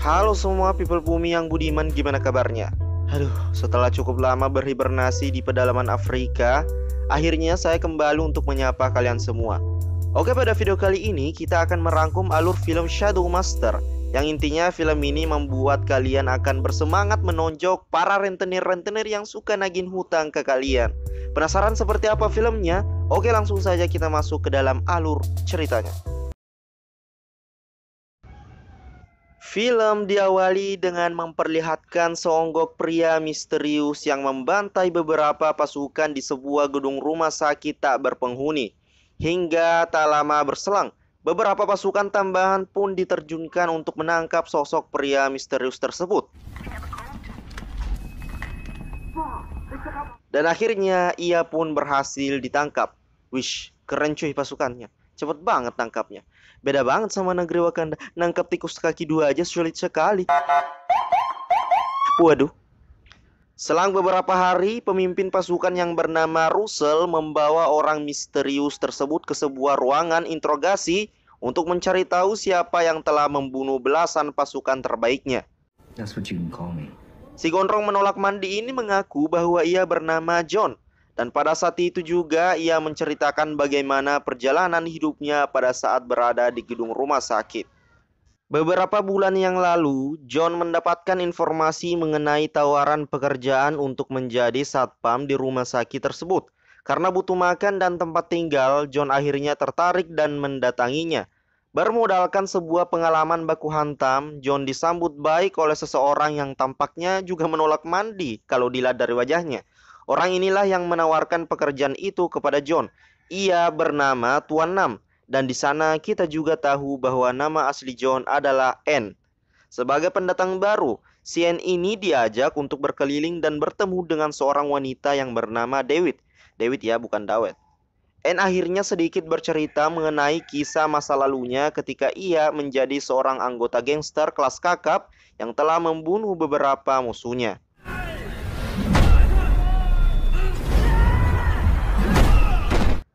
Halo semua people bumi yang budiman, gimana kabarnya? Aduh, setelah cukup lama berhibernasi di pedalaman Afrika, akhirnya saya kembali untuk menyapa kalian semua. Oke, pada video kali ini kita akan merangkum alur film Shadow Master, yang intinya film ini membuat kalian akan bersemangat menonjok para rentenir-rentenir yang suka nagih hutang ke kalian. Penasaran seperti apa filmnya? Oke, langsung saja kita masuk ke dalam alur ceritanya. Film diawali dengan memperlihatkan seonggok pria misterius yang membantai beberapa pasukan di sebuah gedung rumah sakit tak berpenghuni. Hingga tak lama berselang, beberapa pasukan tambahan pun diterjunkan untuk menangkap sosok pria misterius tersebut. Dan akhirnya ia pun berhasil ditangkap. Wish, keren cuy pasukannya. Cepet banget tangkapnya. Beda banget sama negeri Wakanda. Nangkap tikus kaki dua aja sulit sekali. Waduh. Selang beberapa hari, pemimpin pasukan yang bernama Russell membawa orang misterius tersebut ke sebuah ruangan interogasi untuk mencari tahu siapa yang telah membunuh belasan pasukan terbaiknya. That's what you can call me. Si gondrong menolak mandi ini mengaku bahwa ia bernama John. Dan pada saat itu juga ia menceritakan bagaimana perjalanan hidupnya pada saat berada di gedung rumah sakit. Beberapa bulan yang lalu, John mendapatkan informasi mengenai tawaran pekerjaan untuk menjadi satpam di rumah sakit tersebut. Karena butuh makan dan tempat tinggal, John akhirnya tertarik dan mendatanginya. Bermodalkan sebuah pengalaman baku hantam, John disambut baik oleh seseorang yang tampaknya juga menolak mandi kalau dilihat dari wajahnya. Orang inilah yang menawarkan pekerjaan itu kepada John. Ia bernama Tuan Nam. Dan di sana kita juga tahu bahwa nama asli John adalah N. Sebagai pendatang baru, si N ini diajak untuk berkeliling dan bertemu dengan seorang wanita yang bernama Dewitt. Dewitt ya, bukan Dawet. N akhirnya sedikit bercerita mengenai kisah masa lalunya ketika ia menjadi seorang anggota gangster kelas kakap yang telah membunuh beberapa musuhnya.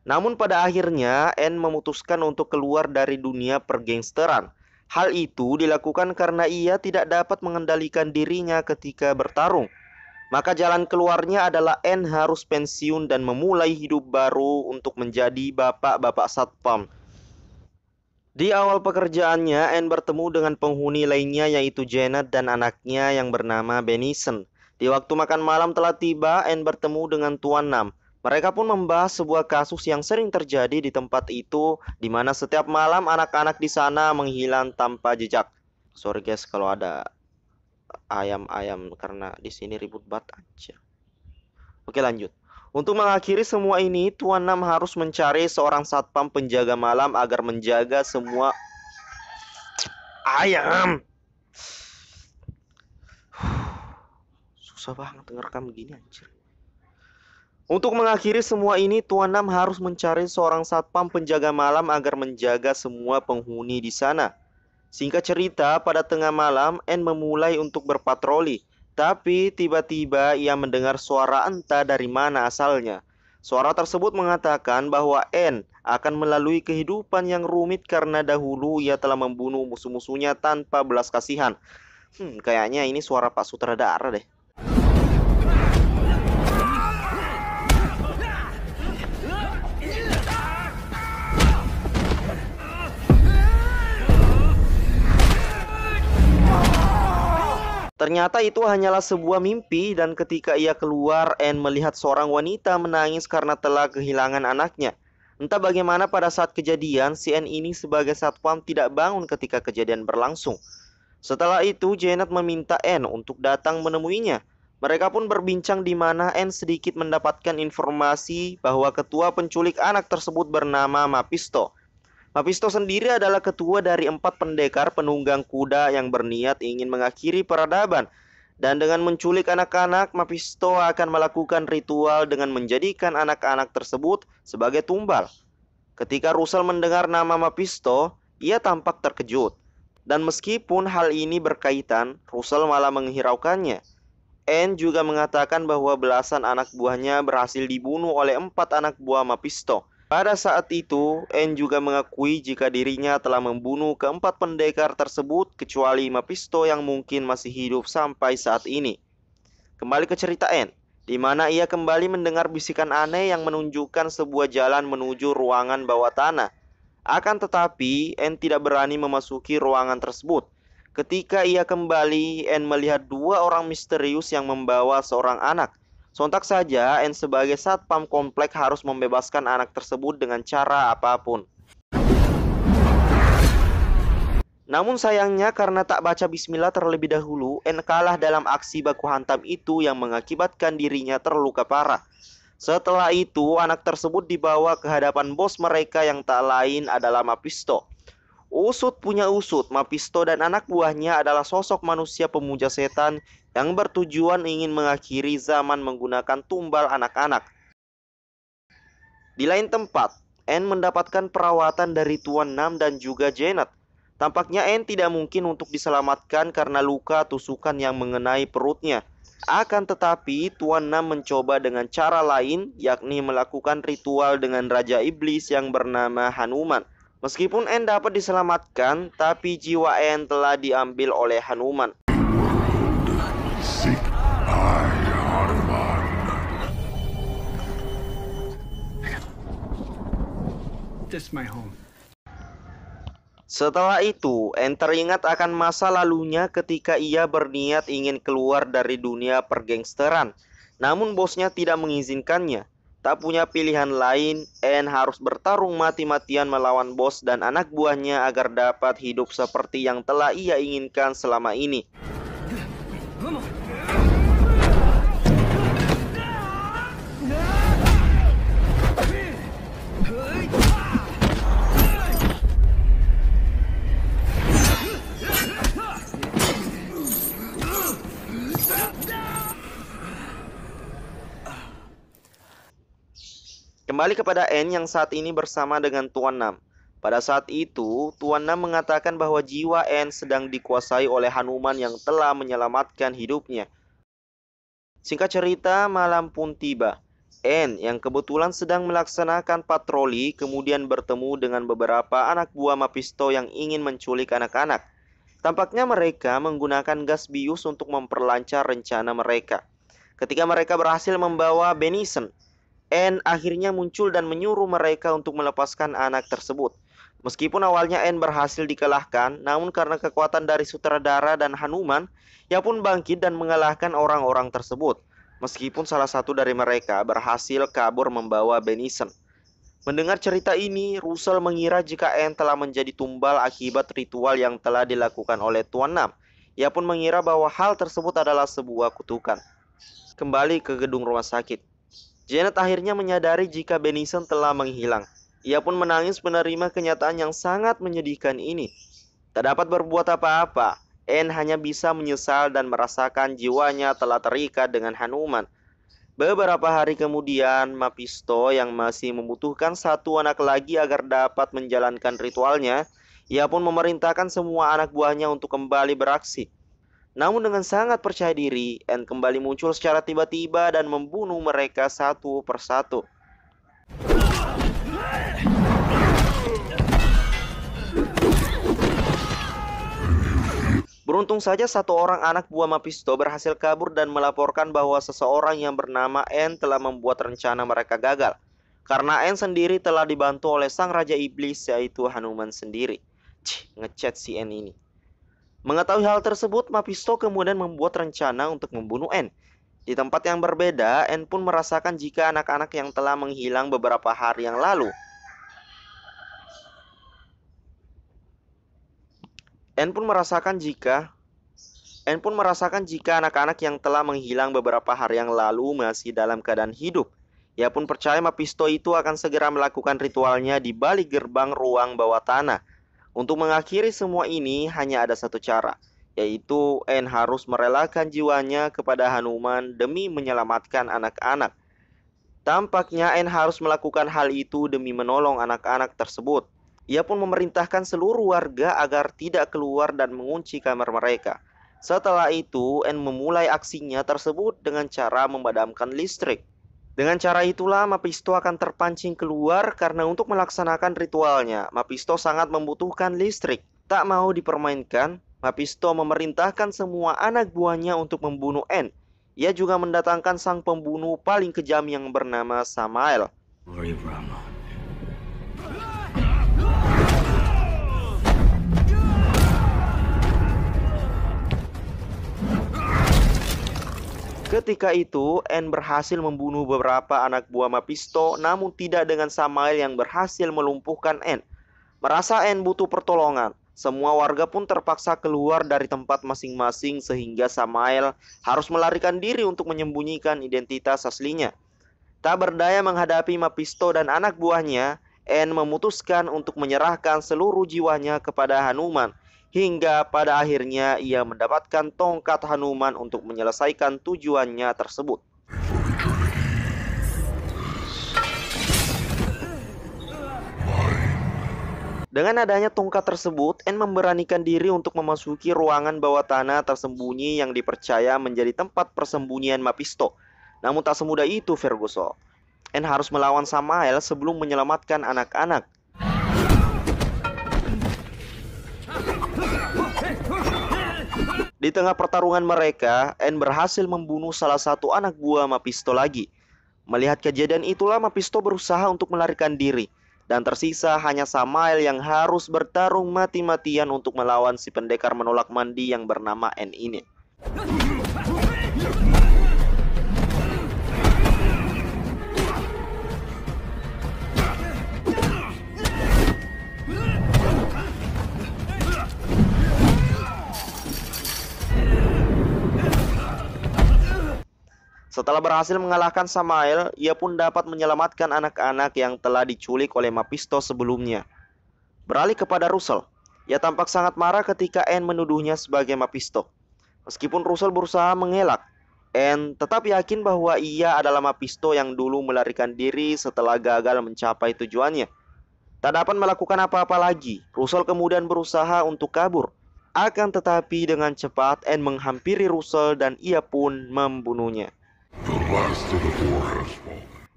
Namun pada akhirnya N memutuskan untuk keluar dari dunia pergangsteran. Hal itu dilakukan karena ia tidak dapat mengendalikan dirinya ketika bertarung. Maka jalan keluarnya adalah N harus pensiun dan memulai hidup baru untuk menjadi bapak-bapak satpam. Di awal pekerjaannya, N bertemu dengan penghuni lainnya yaitu Janet dan anaknya yang bernama Benison. Di waktu makan malam telah tiba, N bertemu dengan Tuan Nam. Mereka pun membahas sebuah kasus yang sering terjadi di tempat itu, di mana setiap malam anak-anak di sana menghilang tanpa jejak. Sorry guys kalau ada ayam-ayam karena di sini ribut banget anjir. Oke, lanjut. Untuk mengakhiri semua ini, Tuan Nam harus mencari seorang satpam penjaga malam agar menjaga semua ayam. Susah banget ngerekam begini anjir. Untuk mengakhiri semua ini, Tuan Nam harus mencari seorang satpam penjaga malam agar menjaga semua penghuni di sana. Singkat cerita, pada tengah malam, N memulai untuk berpatroli. Tapi tiba-tiba ia mendengar suara entah dari mana asalnya. Suara tersebut mengatakan bahwa N akan melalui kehidupan yang rumit karena dahulu ia telah membunuh musuh-musuhnya tanpa belas kasihan. Kayaknya ini suara Pak Sutradara deh. Ternyata itu hanyalah sebuah mimpi dan ketika ia keluar, N melihat seorang wanita menangis karena telah kehilangan anaknya. Entah bagaimana pada saat kejadian, si N ini sebagai satpam tidak bangun ketika kejadian berlangsung. Setelah itu, Janet meminta N untuk datang menemuinya. Mereka pun berbincang di mana N sedikit mendapatkan informasi bahwa ketua penculik anak tersebut bernama Mephisto. Mephisto sendiri adalah ketua dari 4 pendekar penunggang kuda yang berniat ingin mengakhiri peradaban. Dan dengan menculik anak-anak, Mephisto akan melakukan ritual dengan menjadikan anak-anak tersebut sebagai tumbal. Ketika Russell mendengar nama Mephisto, ia tampak terkejut. Dan meskipun hal ini berkaitan, Russell malah menghiraukannya. N juga mengatakan bahwa belasan anak buahnya berhasil dibunuh oleh 4 anak buah Mephisto. Pada saat itu, Anne juga mengakui jika dirinya telah membunuh keempat pendekar tersebut kecuali Mephisto yang mungkin masih hidup sampai saat ini. Kembali ke cerita Anne, di mana ia kembali mendengar bisikan aneh yang menunjukkan sebuah jalan menuju ruangan bawah tanah. Akan tetapi, Anne tidak berani memasuki ruangan tersebut. Ketika ia kembali, Anne melihat dua orang misterius yang membawa seorang anak. Sontak saja, Anne sebagai satpam komplek harus membebaskan anak tersebut dengan cara apapun. Namun sayangnya karena tak baca bismillah terlebih dahulu, Anne kalah dalam aksi baku hantam itu yang mengakibatkan dirinya terluka parah. Setelah itu, anak tersebut dibawa ke hadapan bos mereka yang tak lain adalah Mephisto. Usut punya usut, Mephisto dan anak buahnya adalah sosok manusia pemuja setan yang bertujuan ingin mengakhiri zaman menggunakan tumbal anak-anak. Di lain tempat, Anne mendapatkan perawatan dari Tuan Nam dan juga Janet. Tampaknya Anne tidak mungkin untuk diselamatkan karena luka tusukan yang mengenai perutnya. Akan tetapi, Tuan Nam mencoba dengan cara lain, yakni melakukan ritual dengan Raja Iblis yang bernama Hanuman. Meskipun Anne dapat diselamatkan, tapi jiwa Anne telah diambil oleh Hanuman. This is my home. Setelah itu, Anne teringat akan masa lalunya ketika ia berniat ingin keluar dari dunia pergangsteran. Namun bosnya tidak mengizinkannya. Tak punya pilihan lain, Anne harus bertarung mati-matian melawan bos dan anak buahnya agar dapat hidup seperti yang telah ia inginkan selama ini. Kembali kepada Anne yang saat ini bersama dengan Tuan Nam. Pada saat itu, Tuan Nam mengatakan bahwa jiwa Anne sedang dikuasai oleh Hanuman yang telah menyelamatkan hidupnya. Singkat cerita, malam pun tiba. Anne yang kebetulan sedang melaksanakan patroli kemudian bertemu dengan beberapa anak buah Mephisto yang ingin menculik anak-anak. Tampaknya mereka menggunakan gas bius untuk memperlancar rencana mereka. Ketika mereka berhasil membawa Benison, Anne akhirnya muncul dan menyuruh mereka untuk melepaskan anak tersebut. Meskipun awalnya Anne berhasil dikalahkan, namun karena kekuatan dari sutradara dan Hanuman, ia pun bangkit dan mengalahkan orang-orang tersebut. Meskipun salah satu dari mereka berhasil kabur membawa Benison. Mendengar cerita ini, Russell mengira jika Anne telah menjadi tumbal akibat ritual yang telah dilakukan oleh Tuan Nam. Ia pun mengira bahwa hal tersebut adalah sebuah kutukan. Kembali ke gedung rumah sakit. Janet akhirnya menyadari jika Benison telah menghilang. Ia pun menangis menerima kenyataan yang sangat menyedihkan ini. Tak dapat berbuat apa-apa, Anne hanya bisa menyesal dan merasakan jiwanya telah terikat dengan Hanuman. Beberapa hari kemudian, Mephisto yang masih membutuhkan satu anak lagi agar dapat menjalankan ritualnya, ia pun memerintahkan semua anak buahnya untuk kembali beraksi. Namun dengan sangat percaya diri, Anne kembali muncul secara tiba-tiba dan membunuh mereka satu persatu. Beruntung saja satu orang anak buah Mephisto berhasil kabur dan melaporkan bahwa seseorang yang bernama Anne telah membuat rencana mereka gagal. Karena Anne sendiri telah dibantu oleh sang Raja Iblis yaitu Hanuman sendiri. Ngechat si Anne ini. Mengetahui hal tersebut, Mephisto kemudian membuat rencana untuk membunuh Anne. Di tempat yang berbeda, Anne pun merasakan jika anak-anak yang telah menghilang beberapa hari yang lalu. Anne pun merasakan jika anak-anak yang telah menghilang beberapa hari yang lalu masih dalam keadaan hidup. Ia pun percaya Mephisto itu akan segera melakukan ritualnya di balik gerbang ruang bawah tanah. Untuk mengakhiri semua ini hanya ada satu cara, yaitu Anne harus merelakan jiwanya kepada Hanuman demi menyelamatkan anak-anak. Tampaknya Anne harus melakukan hal itu demi menolong anak-anak tersebut. Ia pun memerintahkan seluruh warga agar tidak keluar dan mengunci kamar mereka. Setelah itu, Anne memulai aksinya tersebut dengan cara memadamkan listrik. Dengan cara itulah Mephisto akan terpancing keluar karena untuk melaksanakan ritualnya, Mephisto sangat membutuhkan listrik. Tak mau dipermainkan, Mephisto memerintahkan semua anak buahnya untuk membunuh Anne. Ia juga mendatangkan sang pembunuh paling kejam yang bernama Samael. Glory of Rama. Ketika itu, Anne berhasil membunuh beberapa anak buah Mephisto, namun tidak dengan Samael yang berhasil melumpuhkan Anne. Merasa Anne butuh pertolongan, semua warga pun terpaksa keluar dari tempat masing-masing sehingga Samael harus melarikan diri untuk menyembunyikan identitas aslinya. Tak berdaya menghadapi Mephisto dan anak buahnya, Anne memutuskan untuk menyerahkan seluruh jiwanya kepada Hanuman. Hingga pada akhirnya ia mendapatkan tongkat Hanuman untuk menyelesaikan tujuannya tersebut. Dengan adanya tongkat tersebut, Anne memberanikan diri untuk memasuki ruangan bawah tanah tersembunyi yang dipercaya menjadi tempat persembunyian Mephisto. Namun tak semudah itu, Ferguson. Anne harus melawan Samael sebelum menyelamatkan anak-anak. Di tengah pertarungan mereka, Anne berhasil membunuh salah satu anak buah Mephisto lagi. Melihat kejadian itulah Mephisto berusaha untuk melarikan diri. Dan tersisa hanya Samael yang harus bertarung mati-matian untuk melawan si pendekar menolak mandi yang bernama Anne ini. Setelah berhasil mengalahkan Samael, ia pun dapat menyelamatkan anak-anak yang telah diculik oleh Mephisto sebelumnya. Beralih kepada Russell, ia tampak sangat marah ketika Anne menuduhnya sebagai Mephisto. Meskipun Russell berusaha mengelak, Anne tetap yakin bahwa ia adalah Mephisto yang dulu melarikan diri setelah gagal mencapai tujuannya. Tak dapat melakukan apa-apa lagi, Russell kemudian berusaha untuk kabur. Akan tetapi dengan cepat Anne menghampiri Russell dan ia pun membunuhnya.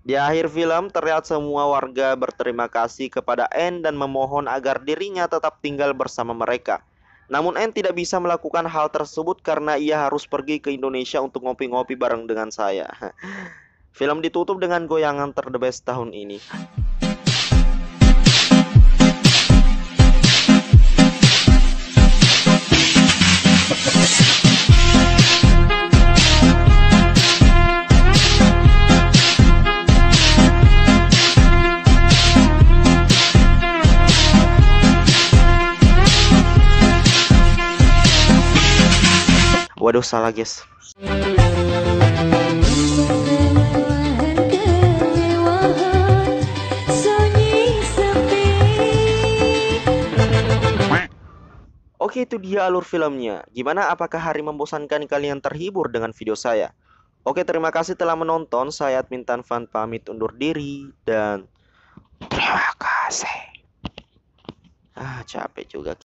Di akhir film, terlihat semua warga berterima kasih kepada Anne dan memohon agar dirinya tetap tinggal bersama mereka. Namun Anne tidak bisa melakukan hal tersebut karena ia harus pergi ke Indonesia untuk ngopi-ngopi bareng dengan saya. Film ditutup dengan goyangan ter-the best tahun ini. Waduh, salah guys. Oke, itu dia alur filmnya. Gimana, apakah hari membosankan kalian terhibur dengan video saya? Oke, terima kasih telah menonton. Saya Admin Tanfan pamit undur diri dan terima kasih. Capek juga.